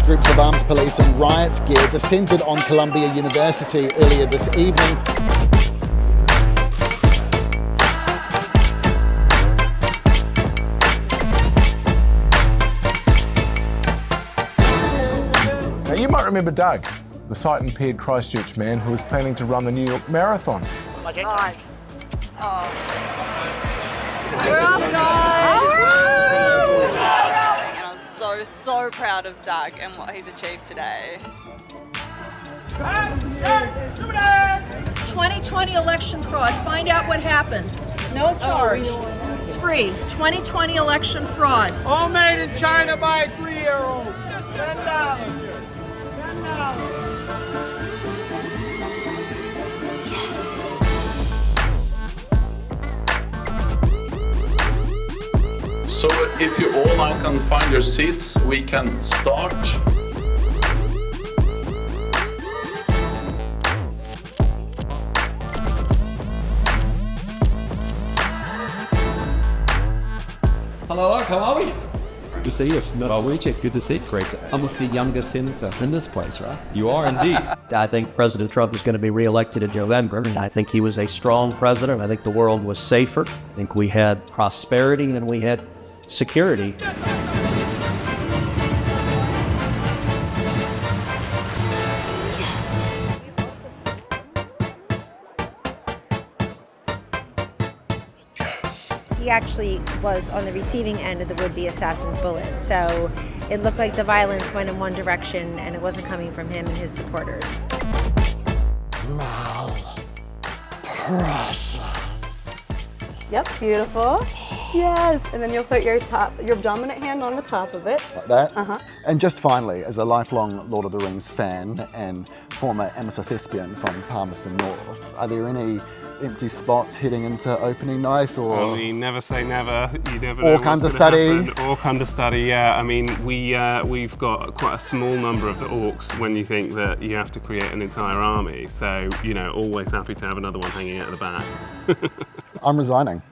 large groups of armed police and riot gear descended on Columbia University earlier this evening. Now, you might remember Doug, the sight-impaired Christchurch man who was planning to run the New York Marathon. Hi. We're up, guys! And I was so proud of Doug and what he's achieved today. 2020 election fraud. Find out what happened. No charge. It's free. 2020 election fraud. All made in China by a 3-year-old. $10. So if you all now can find your seats, we can start. Hello, how are we? Good to see you. Well, we check. Good to see you. Great. I'm with the youngest senator in this place, right? You are indeed. I think President Trump is going to be reelected in November. I think he was a strong president. I think the world was safer. I think we had prosperity and we had security. He actually was on the receiving end of the would-be assassin's bullet. So it looked like the violence went in one direction and it wasn't coming from him and his supporters. Yep, beautiful. Yes, and then you'll put your dominant hand on the top of it. Like that? Uh-huh. And just finally, as a lifelong Lord of the Rings fan and former amateur thespian from Palmerston North, are there any empty spots heading into opening night, or? I mean, never say never. You never know Orc what's understudy. gonna happen. Orc understudy, yeah. I mean, we've got quite a small number of the orcs when you think that you have to create an entire army. So, you know, always happy to have another one hanging out at the back. I'm resigning.